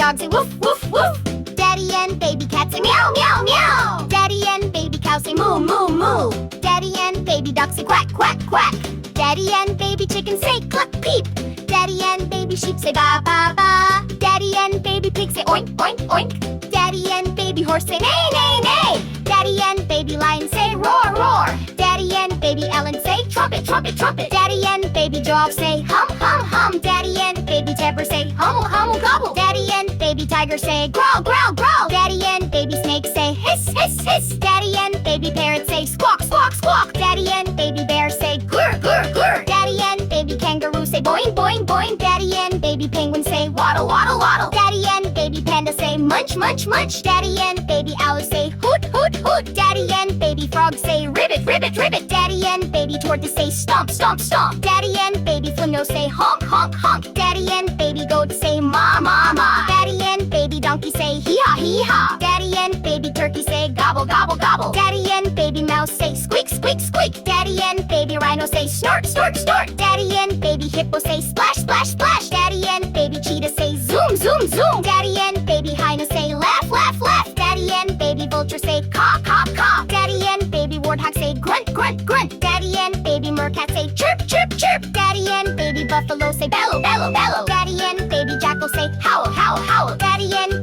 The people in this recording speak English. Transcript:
dog say woof, woof, woof. Daddy and baby cat say meow, meow, meow. Daddy and baby cow say moo, moo, moo. Daddy and baby duck say quack, quack, quack. Daddy and baby chicken say cluck, peep. Daddy and baby sheep say ba, ba, ba. Daddy and baby pig say oink, oink, oink. Daddy and baby horse say neigh, neigh, neigh. Daddy and baby lion say roar, roar. Daddy and baby Ellen say trumpet, trumpet, trumpet. Daddy and baby giraffe say hum, hum, hum. Daddy and baby zebra say hummel, hummel, gobble. Daddy and baby tiger say growl, growl, growl. Daddy and baby snake say hiss, hiss, hiss. Daddy and baby parrot say squawk, squawk, squawk. Daddy and baby bear say grr, grr, grr. Daddy and baby kangaroo say boing, boing, boing. Daddy and baby penguin say waddle, waddle, waddle. Daddy and baby panda say munch, munch, munch. Daddy and baby owl say hoot, hoot, hoot. Daddy and baby frog say ribbit, ribbit, ribbit. Daddy and baby tortoise say stomp, stomp, stomp. Daddy and baby flamingo say honk, honk, honk. Daddy and baby goat say ma, ma, ma. Daddy and baby donkey say hee-haw, hee-haw. Daddy and baby turkey say gobble, gobble, gobble. Daddy and baby mouse say squeak, squeak, squeak. Daddy and baby rhino say snort, snort, snort. Daddy and baby hippo say splash, splash, splash. Daddy and baby cheetah say zoom, zoom, zoom. Daddy and baby hyena say laugh, laugh, laugh. Daddy and baby vulture say caw, caw, caw. Daddy and baby warthog say grunt, grunt, grunt. Daddy and baby meerkat say chirp, chirp, chirp. Daddy and baby buffalo say bellow, bellow, bellow. Daddy and baby jackal say howl, howl, howl. Daddy and